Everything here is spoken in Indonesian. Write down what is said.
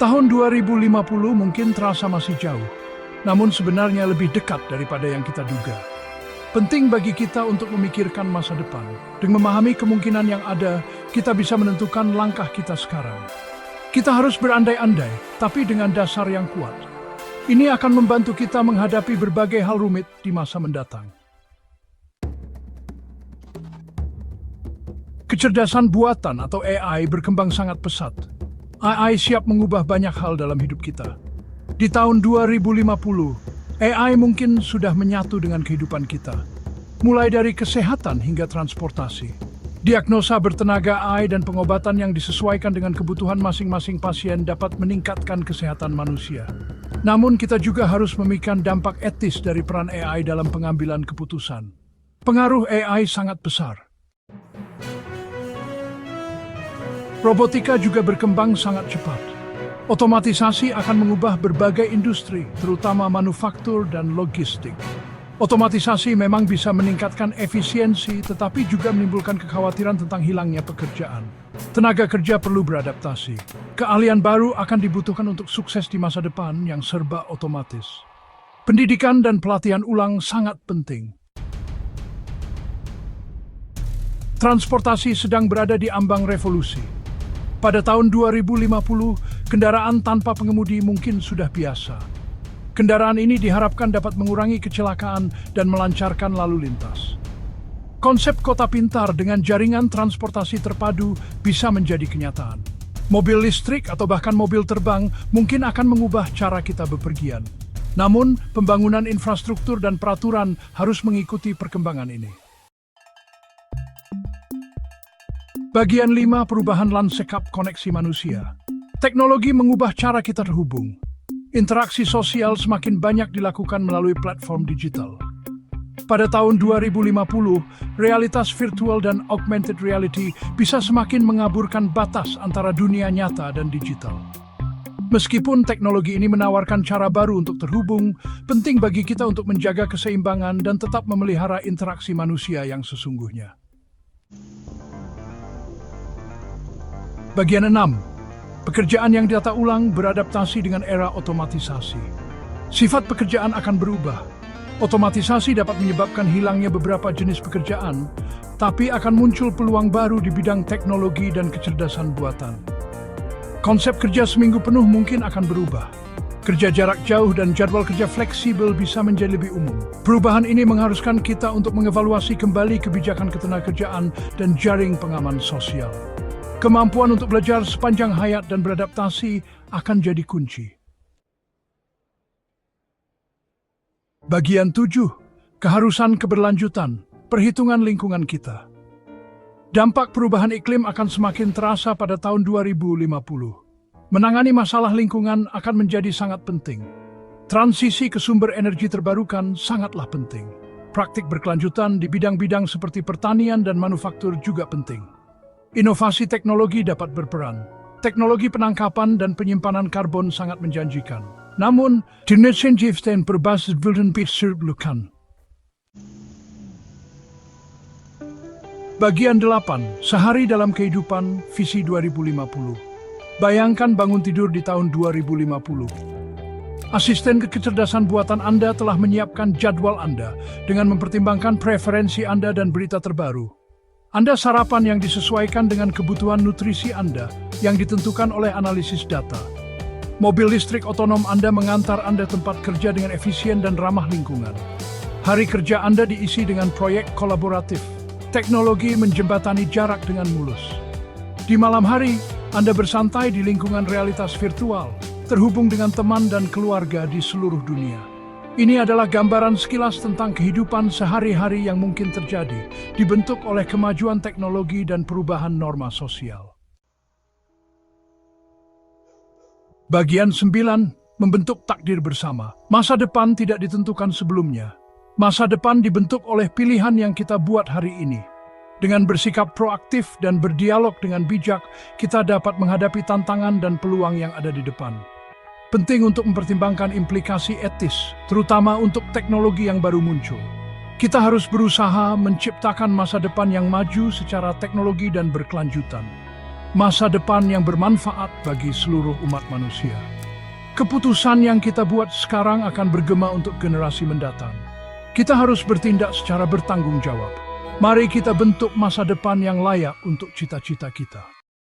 Tahun 2050 mungkin terasa masih jauh, namun sebenarnya lebih dekat daripada yang kita duga. Penting bagi kita untuk memikirkan masa depan. Dengan memahami kemungkinan yang ada, kita bisa menentukan langkah kita sekarang. Kita harus berandai-andai, tapi dengan dasar yang kuat. Ini akan membantu kita menghadapi berbagai hal rumit di masa mendatang. Kecerdasan buatan atau AI berkembang sangat pesat. AI siap mengubah banyak hal dalam hidup kita. Di tahun 2050, AI mungkin sudah menyatu dengan kehidupan kita. Mulai dari kesehatan hingga transportasi. Diagnosa bertenaga AI dan pengobatan yang disesuaikan dengan kebutuhan masing-masing pasien dapat meningkatkan kesehatan manusia. Namun kita juga harus memikirkan dampak etis dari peran AI dalam pengambilan keputusan. Pengaruh AI sangat besar. Robotika juga berkembang sangat cepat. Otomatisasi akan mengubah berbagai industri, terutama manufaktur dan logistik. Otomatisasi memang bisa meningkatkan efisiensi, tetapi juga menimbulkan kekhawatiran tentang hilangnya pekerjaan. Tenaga kerja perlu beradaptasi. Keahlian baru akan dibutuhkan untuk sukses di masa depan yang serba otomatis. Pendidikan dan pelatihan ulang sangat penting. Transportasi sedang berada di ambang revolusi. Pada tahun 2050, kendaraan tanpa pengemudi mungkin sudah biasa. Kendaraan ini diharapkan dapat mengurangi kecelakaan dan melancarkan lalu lintas. Konsep kota pintar dengan jaringan transportasi terpadu bisa menjadi kenyataan. Mobil listrik atau bahkan mobil terbang mungkin akan mengubah cara kita bepergian. Namun, pembangunan infrastruktur dan peraturan harus mengikuti perkembangan ini. Bagian 5, perubahan lanskap koneksi manusia. Teknologi mengubah cara kita terhubung. Interaksi sosial semakin banyak dilakukan melalui platform digital. Pada tahun 2050, realitas virtual dan augmented reality bisa semakin mengaburkan batas antara dunia nyata dan digital. Meskipun teknologi ini menawarkan cara baru untuk terhubung, penting bagi kita untuk menjaga keseimbangan dan tetap memelihara interaksi manusia yang sesungguhnya. Bagian 6. Pekerjaan yang ditata ulang beradaptasi dengan era otomatisasi. Sifat pekerjaan akan berubah. Otomatisasi dapat menyebabkan hilangnya beberapa jenis pekerjaan, tapi akan muncul peluang baru di bidang teknologi dan kecerdasan buatan. Konsep kerja seminggu penuh mungkin akan berubah. Kerja jarak jauh dan jadwal kerja fleksibel bisa menjadi lebih umum. Perubahan ini mengharuskan kita untuk mengevaluasi kembali kebijakan ketenagakerjaan dan jaring pengaman sosial. Kemampuan untuk belajar sepanjang hayat dan beradaptasi akan jadi kunci. Bagian 7. Keharusan keberlanjutan, perhitungan lingkungan kita. Dampak perubahan iklim akan semakin terasa pada tahun 2050. Menangani masalah lingkungan akan menjadi sangat penting. Transisi ke sumber energi terbarukan sangatlah penting. Praktik berkelanjutan di bidang-bidang seperti pertanian dan manufaktur juga penting. Inovasi teknologi dapat berperan. Teknologi penangkapan dan penyimpanan karbon sangat menjanjikan. Namun, die Netzenjiften berbasis Wildenpitserlukan. Bagian 8. Sehari dalam kehidupan, visi 2050. Bayangkan bangun tidur di tahun 2050. Asisten kecerdasan buatan Anda telah menyiapkan jadwal Anda dengan mempertimbangkan preferensi Anda dan berita terbaru. Anda sarapan yang disesuaikan dengan kebutuhan nutrisi Anda yang ditentukan oleh analisis data. Mobil listrik otonom Anda mengantar Anda tempat kerja dengan efisien dan ramah lingkungan. Hari kerja Anda diisi dengan proyek kolaboratif. Teknologi menjembatani jarak dengan mulus. Di malam hari, Anda bersantai di lingkungan realitas virtual, terhubung dengan teman dan keluarga di seluruh dunia. Ini adalah gambaran sekilas tentang kehidupan sehari-hari yang mungkin terjadi, dibentuk oleh kemajuan teknologi dan perubahan norma sosial. Bagian 9. Membentuk takdir bersama. Masa depan tidak ditentukan sebelumnya. Masa depan dibentuk oleh pilihan yang kita buat hari ini. Dengan bersikap proaktif dan berdialog dengan bijak, kita dapat menghadapi tantangan dan peluang yang ada di depan. Penting untuk mempertimbangkan implikasi etis, terutama untuk teknologi yang baru muncul. Kita harus berusaha menciptakan masa depan yang maju secara teknologi dan berkelanjutan. masa depan yang bermanfaat bagi seluruh umat manusia. Keputusan yang kita buat sekarang akan bergema untuk generasi mendatang. Kita harus bertindak secara bertanggung jawab. Mari kita bentuk masa depan yang layak untuk cita-cita kita.